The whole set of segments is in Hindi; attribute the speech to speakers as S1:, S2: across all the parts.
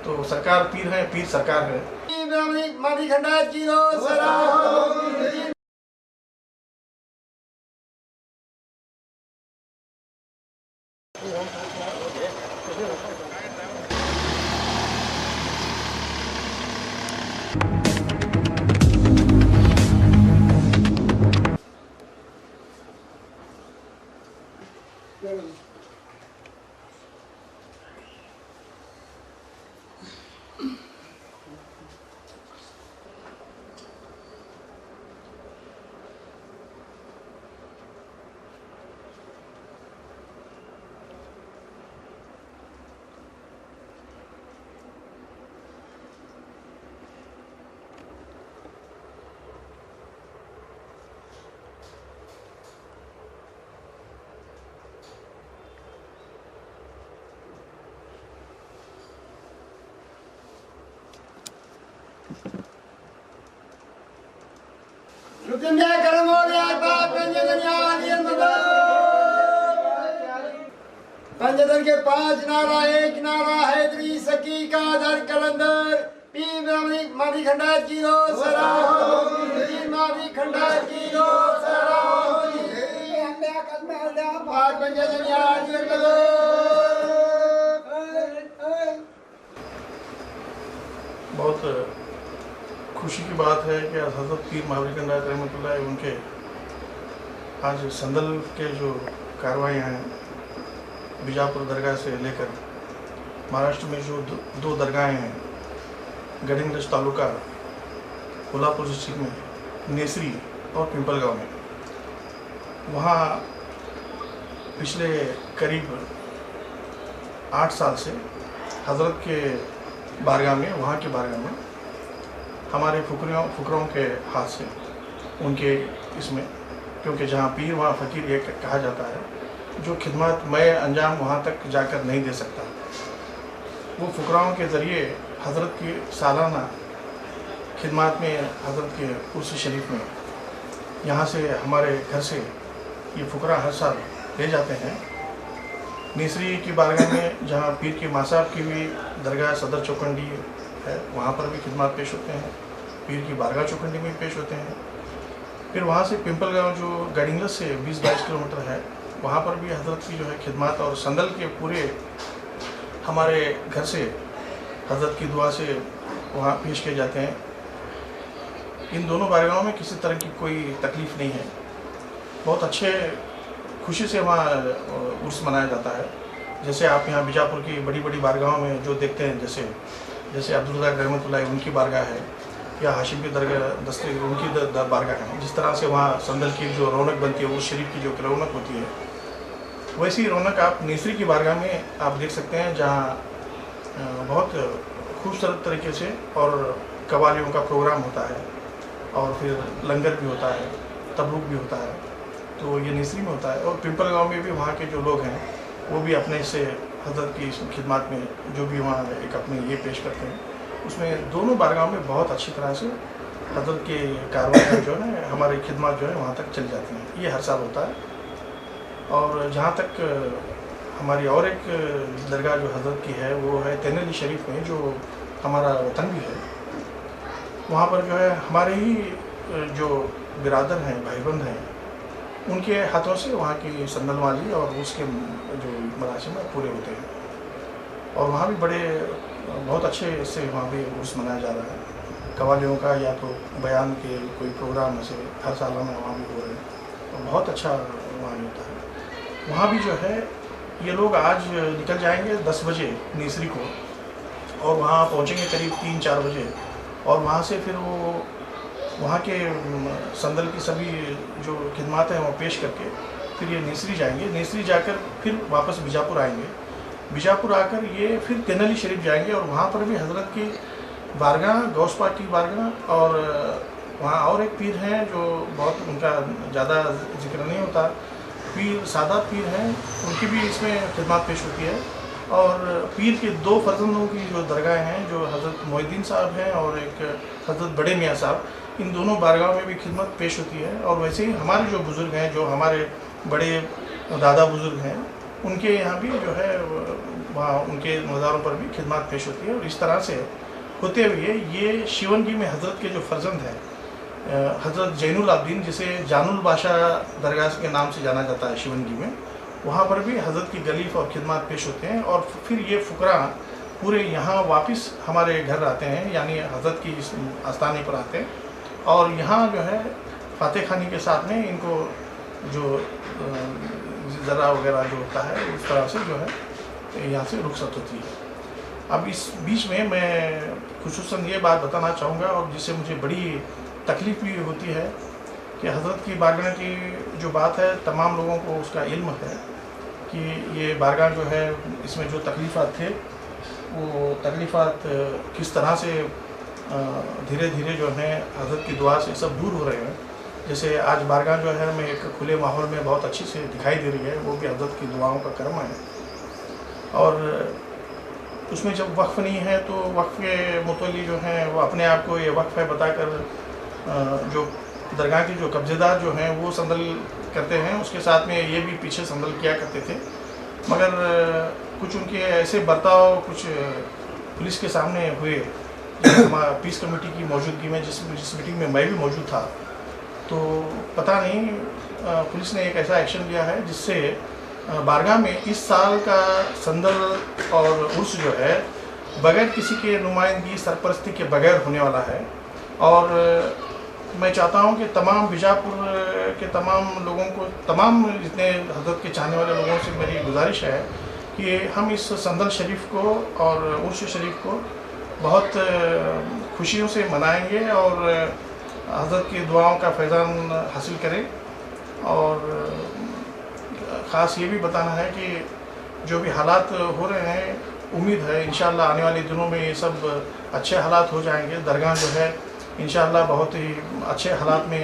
S1: तो सरकार पीर है, पीर सरकार है।
S2: पंजदर के 5 नारा, 1 नारा हैदरी सकी का दर कलंदर पी मादी खंडा जीरो सराहो जी मादी खंडा जीरो सराहो जी हमें कदम हल्ला पाक पंजदर यार जीरो।
S1: बहुत खुशी की बात है कि हज़रत पीर महावीर खंडायत रहमतुल्लाह उनके आज संदल के जो कार्रवाइयाँ हैं बीजापुर दरगाह से लेकर महाराष्ट्र में जो दो दरगाहें हैं गडिंग्लज तालुका कोल्हापुर डिस्ट्रिक्ट में नेसरी और पिंपलगांव में, वहाँ पिछले करीब 8 साल से हज़रत के बारगाह में, वहाँ के बारगाह में हमारे फुकरों के हाथ से उनके इसमें, क्योंकि जहाँ पीर वहाँ फ़कीर ये कहा जाता है, जो खिदमत मैं अंजाम वहाँ तक जाकर नहीं दे सकता, वो फुकराओं के ज़रिए हज़रत की सालाना खिदमत में हज़रत के उर्स शरीफ में यहाँ से हमारे घर से ये फुकरा हर साल ले जाते हैं। नेसरी की बारगाह में जहाँ पीर के माँ साहब की भी दरगाह सदर चौकंडी है, वहाँ पर भी खिदमत पेश होते हैं, पीर की बारगाह चौकंडी में पेश होते हैं। फिर वहाँ से पिंपलगांव जो गडिंग्लज से 20-22 किलोमीटर है, वहाँ पर भी हज़रत की जो है खिदमत और संदल के पूरे हमारे घर से हज़रत की दुआ से वहाँ पेश किए जाते हैं। इन दोनों बारगाहों में किसी तरह की कोई तकलीफ़ नहीं है, बहुत अच्छे खुशी से वहाँ उर्स मनाया जाता है। जैसे आप यहाँ बीजापुर की बड़ी बड़ी बारगाहों में जो देखते हैं, जैसे अब्दुल रज़ाक रहमतुल्लाह उनकी बारगाह है, या हाशिम की दरगाह दस्ते उनकी बारगाह है, जिस तरह से वहाँ संदल की जो रौनक बनती है, उस शरीफ की जो रौनक होती है, वैसी रौनक आप नेसरी की बारगाह में आप देख सकते हैं, जहाँ बहुत खूबसूरत तरीके से और कवालियों का प्रोग्राम होता है और फिर लंगर भी होता है, तबरूक भी होता है, तो ये नेसरी में होता है। और पिंपलगांव में भी वहाँ के जो लोग हैं वो भी अपने से हज़रत की खिदमत में जो भी वहाँ एक अपने ये पेश करते हैं, उसमें दोनों बारगाहों में बहुत अच्छी तरह से हज़रत के कार्रवाई जो है हमारी खिदमत जो है वहाँ तक चली जाती हैं। ये हर साल होता है। और जहाँ तक हमारी और एक दरगाह जो हज़रत की है वो है तेनली शरीफ में, जो हमारा वतन भी है, वहाँ पर जो है हमारे ही जो बिरादर हैं, भाईबंद हैं, उनके हाथों से वहाँ की संदल वाली और उसके जो मरासिम पूरे होते हैं। और वहाँ भी बहुत अच्छे से वहाँ भी उर्स मनाया जा रहा है। कवालियों का या तो बयान के कोई प्रोग्राम ऐसे हर साल में वहाँ भी हो रहे हैं, तो बहुत अच्छा वहाँ भी होता है। वहाँ भी जो है ये लोग आज निकल जाएंगे 10 बजे नेसरी को, और वहाँ पहुँचेंगे करीब 3-4 बजे, और वहाँ से फिर वो वहाँ के संदल की सभी जो खिदमत हैं वो पेश करके फिर ये नेसरी जाएंगे। नेसरी जाकर फिर वापस बीजापुर आएंगे। बीजापुर आकर ये फिर तेनली शरीफ जाएंगे, और वहाँ पर भी हज़रत की बारगाह, गौस पाक की बारगाह, और वहाँ और एक पीर हैं जो बहुत उनका ज़्यादा जिक्र नहीं होता, पीर सादात पीर हैं, उनकी भी इसमें खिदमत पेश होती है। और पीर के 2 फर्जंदों की जो दरगाह हैं, जो हज़रत मोहिद्दीन साहब हैं और एक हज़रत बड़े मियाँ साहब, इन दोनों बारगाहों में भी खिदमत पेश होती है। और वैसे ही हमारे जो बुज़ुर्ग हैं, जो हमारे बड़े दादा बुज़ुर्ग हैं, उनके यहाँ भी जो है वहाँ उनके मज़ारों पर भी खिदमत पेश होती है। और इस तरह से होते हुए ये शिवंगी में हज़रत के जो फर्जंद हैं हज़रत जैनुल आबदीन, जिसे जानुल बादशाह दरगाह के नाम से जाना जाता है शिवंगी में, वहाँ पर भी हज़रत की गलीफ और खिदमत पेश होते हैं। और फिर ये फ़ुकरा पूरे यहाँ वापस हमारे घर आते हैं, यानी हज़रत की इस आस्थाने पर आते हैं और यहाँ जो है फातह खानी के साथ में इनको जो ज़रा वगैरह जो होता है उस तरह से जो है यहाँ से रुखसत होती है। अब इस बीच में मैं खुसूसन ये बात बताना चाहूँगा और जिससे मुझे बड़ी तकलीफ़ भी होती है कि हज़रत की बारगाह की जो बात है तमाम लोगों को उसका इल्म है कि ये बारगाह जो है इसमें जो तकलीफ़ात थे वो तकलीफ़ात किस तरह से धीरे धीरे जो है हज़रत की दुआ से सब दूर हो रहे हैं। जैसे आज बारगाह जो है हमें एक खुले माहौल में बहुत अच्छी से दिखाई दे रही है, वो भी हज़रत की दुआओं का करम है। और उसमें जब वक्फ़ नहीं है तो वक्फ़ के मुतल्ली जो हैं वो अपने आप को ये वक्फ़ है बताकर जो दरगाह के जो कब्ज़ेदार जो हैं वो संदल करते हैं, उसके साथ में ये भी पीछे संदल किया करते थे। मगर कुछ उनके ऐसे बर्ताव कुछ पुलिस के सामने हुए, पीस कमेटी की मौजूदगी में जिस मीटिंग में मैं भी मौजूद था, तो पता नहीं पुलिस ने एक ऐसा एक्शन लिया है जिससे बारगाह में इस साल का संदल और उर्स जो है बगैर किसी के नुमाइंदगी सरपरस्ती के बगैर होने वाला है। और मैं चाहता हूं कि तमाम बीजापुर के तमाम लोगों को, तमाम जितने हज़रत के चाहने वाले लोगों से मेरी गुजारिश है कि हम इस संदल शरीफ को और उर्स शरीफ को बहुत खुशियों से मनाएंगे और हज़रत की दुआओं का फैज़ान हासिल करें। और ख़ास ये भी बताना है कि जो भी हालात हो रहे हैं, उम्मीद है इंशाअल्लाह आने वाले दिनों में ये सब अच्छे हालात हो जाएंगे। दरगाह जो है इंशाअल्लाह बहुत ही अच्छे हालात में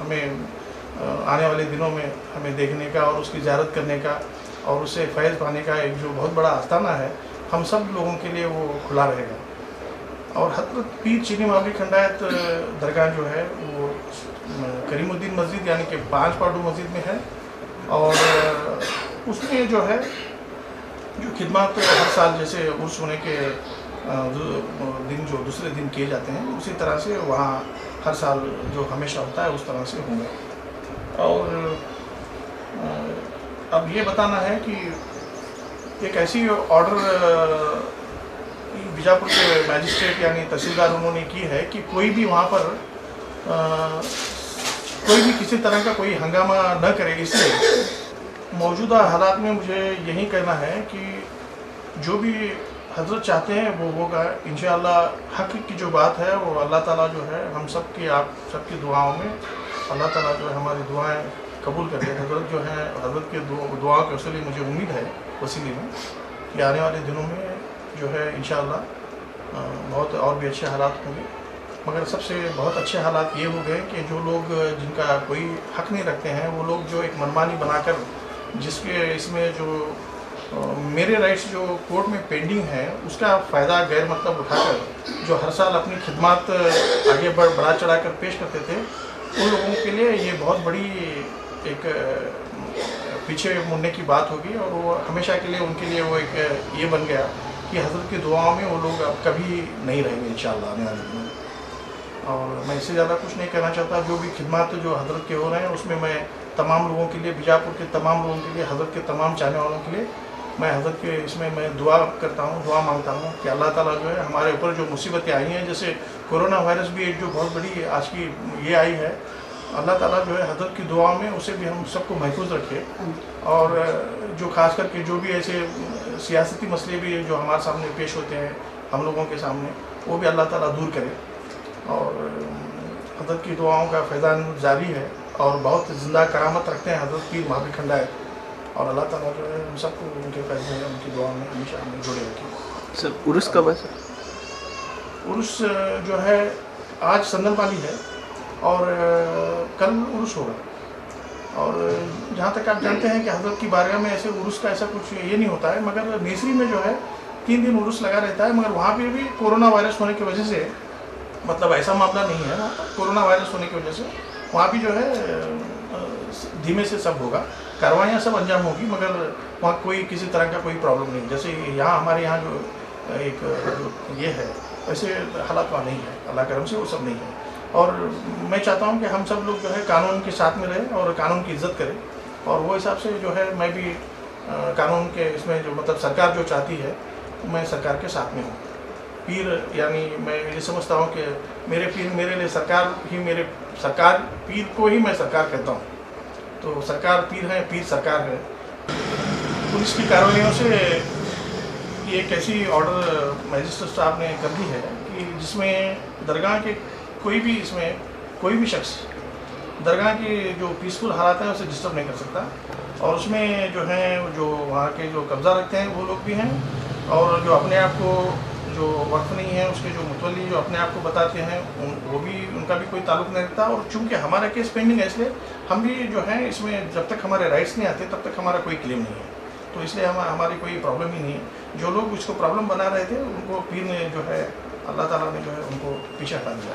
S1: हमें आने वाले दिनों में हमें देखने का और उसकी ज़ियारत करने का और उससे फैज़ पाने का एक जो बहुत बड़ा आस्थाना है, हम सब लोगों के लिए वो खुला रहेगा। और हज़रत पीर चीनी मावली खंडायत दरगाह जो है वो करीमुद्दीन मस्जिद यानी कि 5 पाडू मस्जिद में है। और उसमें जो है जो खिदमत हर साल जैसे उर्स होने के दिन जो दूसरे दिन किए जाते हैं, उसी तरह से वहाँ हर साल जो हमेशा होता है उस तरह से होंगे। और अब ये बताना है कि एक ऐसी ऑर्डर बीजापुर के मैजिस्ट्रेट यानी तहसीलदार उन्होंने की है कि कोई भी वहाँ पर कोई भी किसी तरह का कोई हंगामा न करे। इसलिए मौजूदा हालात में मुझे यही कहना है कि जो भी हजरत चाहते हैं वो होगा इंशाअल्लाह। हक़ की जो बात है वो अल्लाह ताला जो है हम सब की, आप सबकी दुआओं में अल्लाह ताला जो है हमारी दुआएं कबूल कर ले। हजरत जो है हजरत के दुआओं के वसीले मुझे उम्मीद है वसीले में कि आने वाले दिनों में जो है इंशाअल्लाह बहुत और भी अच्छे हालात होंगे। मगर सबसे बहुत अच्छे हालात ये हो गए कि जो लोग जिनका कोई हक़ नहीं रखते हैं वो लोग जो एक मनमानी बनाकर, जिसके इसमें जो मेरे राइट्स जो कोर्ट में पेंडिंग है उसका फ़ायदा गैर मतलब उठाकर जो हर साल अपनी खिदमत आगे बढ़ा चढ़ा कर पेश करते थे, उन लोगों के लिए ये बहुत बड़ी एक पीछे मुड़ने की बात होगी। और वो हमेशा के लिए उनके लिए वो एक ये बन गया कि हज़रत की दुआओं में वो लोग अब कभी नहीं रहेंगे इंशाअल्लाह आने वाले दिनों में। और मैं इससे ज़्यादा कुछ नहीं कहना चाहता। जो भी खिदमत जो हज़रत के हो रहे हैं उसमें मैं तमाम लोगों के लिए, बीजापुर के तमाम लोगों के लिए, हज़रत के तमाम चाहने वालों के लिए मैं हज़रत के इसमें मैं दुआ करता हूँ, दुआ मांगता हूँ कि अल्लाह ताला जो है हमारे ऊपर जो मुसीबतें आई हैं, जैसे कोरोना वायरस भी एक जो बहुत बड़ी आज की ये आई है, अल्लाह ताला जो है हज़रत की दुआ में उसे भी हम सबको महफूज रखे। और जो ख़ास करके जो भी ऐसे सियासती मसले भी जो हमारे सामने पेश होते हैं हम लोगों के सामने, वो भी अल्लाह ताला दूर करे। और हज़रत की दुआओं का फैज़ान जारी है और बहुत ज़िंदा करामत रखते हैं हज़रत पीर मावली खंडायत। और अल्लाह ताला जो है हम सबको उनके फैज़ में उनकी दुआ में हमेशा हमें जुड़े रखें।
S3: सर उर्स कब है सर?
S1: उर्स जो है आज संदल वाली है और कल उर्स होगा। और जहाँ तक आप जानते हैं कि हज़रत की बारगाह में ऐसे उर्स का ऐसा कुछ ये नहीं होता है, मगर नेसरी में जो है 3 दिन उर्स लगा रहता है। मगर वहाँ पर भी कोरोना वायरस होने की वजह से, मतलब ऐसा मामला नहीं है, कोरोना वायरस होने की वजह से वहाँ भी जो है धीमे से सब होगा। कार्रवाइयाँ सब अंजाम होगी, मगर वहाँ कोई किसी तरह का कोई प्रॉब्लम नहीं। जैसे यहाँ हमारे यहाँ जो एक जो ये है, वैसे हालात वहाँ नहीं है, अल्लाह करम से वो सब नहीं है। और मैं चाहता हूँ कि हम सब लोग जो है कानून के साथ में रहें और कानून की इज्जत करें, और वो हिसाब से जो है मैं भी कानून के इसमें जो मतलब सरकार जो चाहती है मैं सरकार के साथ में हूँ। पीर यानी मैं ये समझता हूँ कि मेरे पीर मेरे लिए सरकार ही मेरे सरकार पीर को ही मैं सरकार कहता हूँ। तो सरकार पीर है, पीर सरकार है। पुलिस की कार्रवाइयों से ये एक ऐसी ऑर्डर मजिस्ट्रेट साहब ने कर दी है कि जिसमें दरगाह के कोई भी इसमें कोई भी शख्स दरगाह के जो पीसफुल हालात हैं उसे डिस्टर्ब नहीं कर सकता। और उसमें जो हैं जो वहाँ के जो कब्ज़ा रखते हैं वो लोग भी हैं, और जो अपने आप को जो वक्फ नहीं है उसके जो मुतवल्ली जो अपने आप को बताते हैं वो भी उनका भी कोई ताल्लुक नहीं रखता। और चूँकि हमारा केस पेंडिंग है इसलिए हम भी जो है इसमें जब तक हमारे राइट्स नहीं आते तब तक हमारा कोई क्लेम नहीं है, तो इसलिए हमारी कोई प्रॉब्लम ही नहीं है। जो लोग उसको प्रॉब्लम बना रहे थे उनको पीर ने जो है अल्लाह ताला ने जो है उनको पीछे हटा दिया।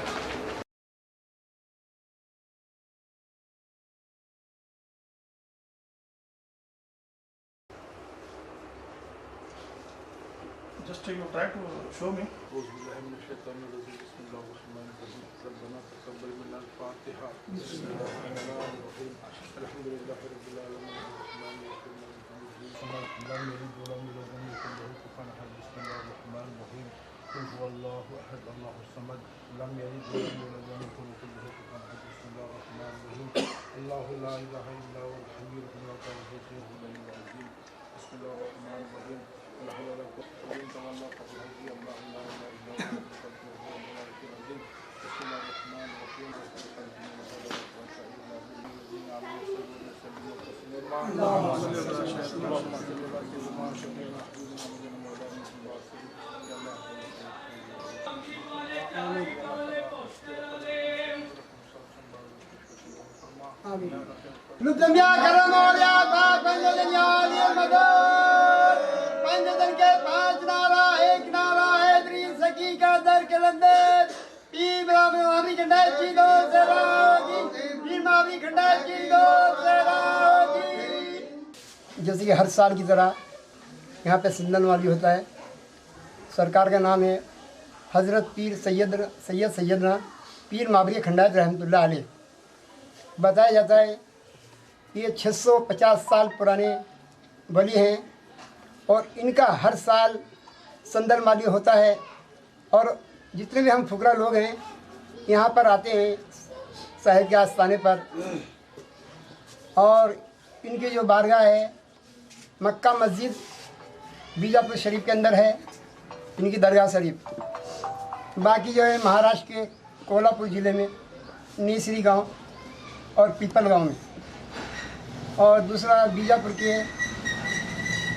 S1: Just you try to show me.
S2: लुत्फिया करम औलिया पाक पंजदनिया लिए मदद पंजदन के 5 नारा, 1 नारा हैदरी सकी का दर कलंदर पीर मावी खंडायत की दो सराजी, पीर मावी खंडायत की दो सराजी। जैसे कि हर साल की तरह यहाँ पे सिंदन वाली होता है। सरकार का नाम है हज़रत पीर सैयदना पीर मावरी खंडायत रहमतुल्लाह अलैह। बताया जाता है ये 650 साल पुराने वली हैं और इनका हर साल संदल माली होता है। और जितने भी हम फुकरा लोग हैं यहाँ पर आते हैं साहिब के आस्थाने पर, और इनकी जो बारगाह है मक्का मस्जिद बीजापुर शरीफ के अंदर है इनकी दरगाह शरीफ। बाकी जो है महाराष्ट्र के कोल्हापुर ज़िले में नीसरी गांव और पीपल गांव में, और दूसरा बीजापुर के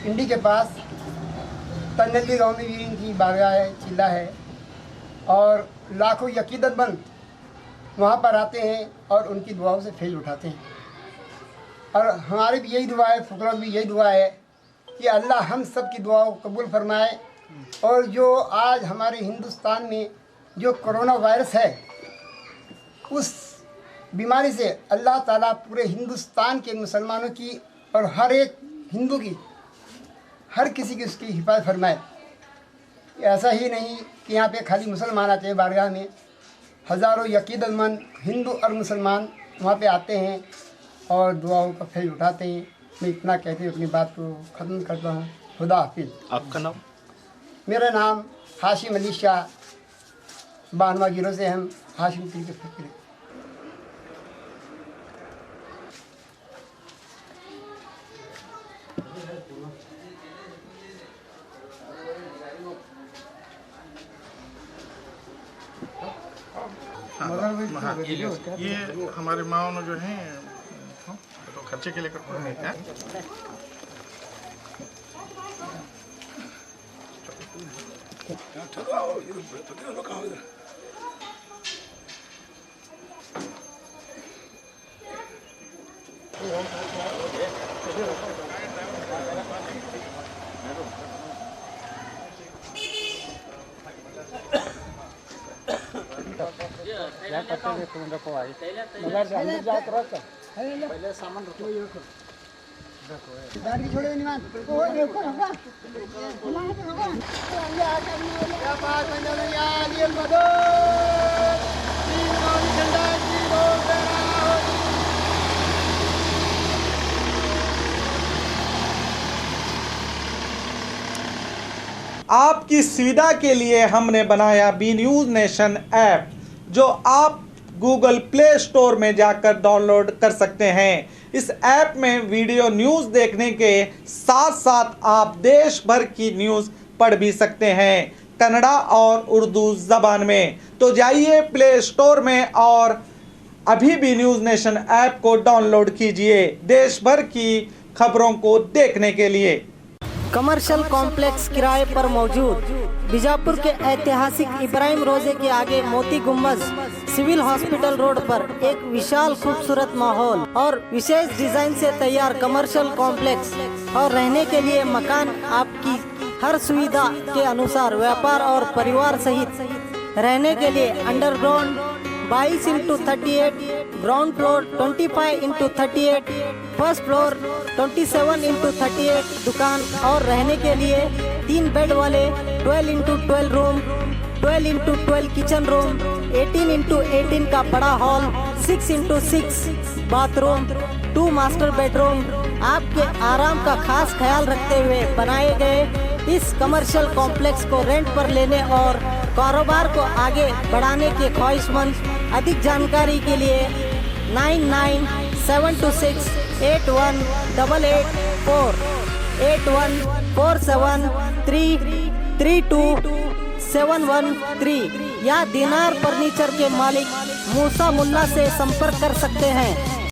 S2: इंडी के पास तन्नली गांव में भी इनकी बारगाह है, चिल्ला है। और लाखों यकीदतमंद वहाँ पर आते हैं और उनकी दुआओं से फैज़ उठाते हैं। और हमारी भी यही दुआ है, फुकरों की भी यही दुआ है कि अल्लाह हम सब की दुआओं को कबूल फरमाए। और जो आज हमारे हिंदुस्तान में जो कोरोना वायरस है उस बीमारी से अल्लाह ताला पूरे हिंदुस्तान के मुसलमानों की और हर एक हिंदू की, हर किसी की उसकी हिफाजत फरमाए। ऐसा ही नहीं कि यहाँ पे खाली मुसलमान आते हैं बारगाह में, हज़ारों यकीदतमंद हिंदू और मुसलमान वहाँ पे आते हैं और दुआओं का फैज़ उठाते हैं। मैं इतना कहते हुए अपनी बात को ख़त्म करता हूँ। खुदा हाफिज़।
S3: आपका नाम?
S2: मेरा नाम हाशिम अली शाह, बानवा गिरोह से हम हाशिम पीर के फ़कीर हैं।
S1: हाँ, ये हमारे माओ जो हैं तो खर्चे के लिए करते हैं।
S4: क्या करते हैं तुम रखो भाई मगर अंदर जात रख पहले सामान रखो।
S2: गाड़ी छोड़े निमान ओ ऊपर होगा क्या बात बन रही है ये मदद तीन मावी खंडा जी रोड
S3: आपकी सुविधा के लिए हमने बनाया बी न्यूज़ नेशन ऐप, जो आप गूगल प्ले स्टोर में जाकर डाउनलोड कर सकते हैं। इस ऐप में वीडियो न्यूज़ देखने के साथ साथ आप देश भर की न्यूज़ पढ़ भी सकते हैं, कन्नड़ा और उर्दू ज़बान में। तो जाइए प्ले स्टोर में और अभी भी न्यूज़ नेशन ऐप को डाउनलोड कीजिए देश भर की खबरों को देखने के लिए।
S4: कमर्शियल कॉम्प्लेक्स किराए पर मौजूद बीजापुर के ऐतिहासिक इब्राहिम रोजे के आगे मोती गुम्बज सिविल हॉस्पिटल रोड पर एक विशाल खूबसूरत माहौल और विशेष डिजाइन से तैयार कमर्शियल कॉम्प्लेक्स और रहने के लिए मकान आपकी हर सुविधा के अनुसार व्यापार और परिवार सहित रहने के लिए underground 22x38, ground floor 25x38, first floor 27x38 दुकान और रहने के लिए 3 बेड वाले 12x12 room, 12x12 kitchen room, 18x18 का बड़ा hall, 6x6 bathroom, 2 master bedroom आपके आराम का खास ख्याल रखते हुए बनाए गए इस कमर्शियल कॉम्प्लेक्स को रेंट पर लेने और कारोबार को आगे बढ़ाने के ख्वाहिशमंद अधिक जानकारी के लिए 9972681884 8147332713 या दीनार फर्नीचर के मालिक मूसा मुल्ला से संपर्क कर सकते हैं।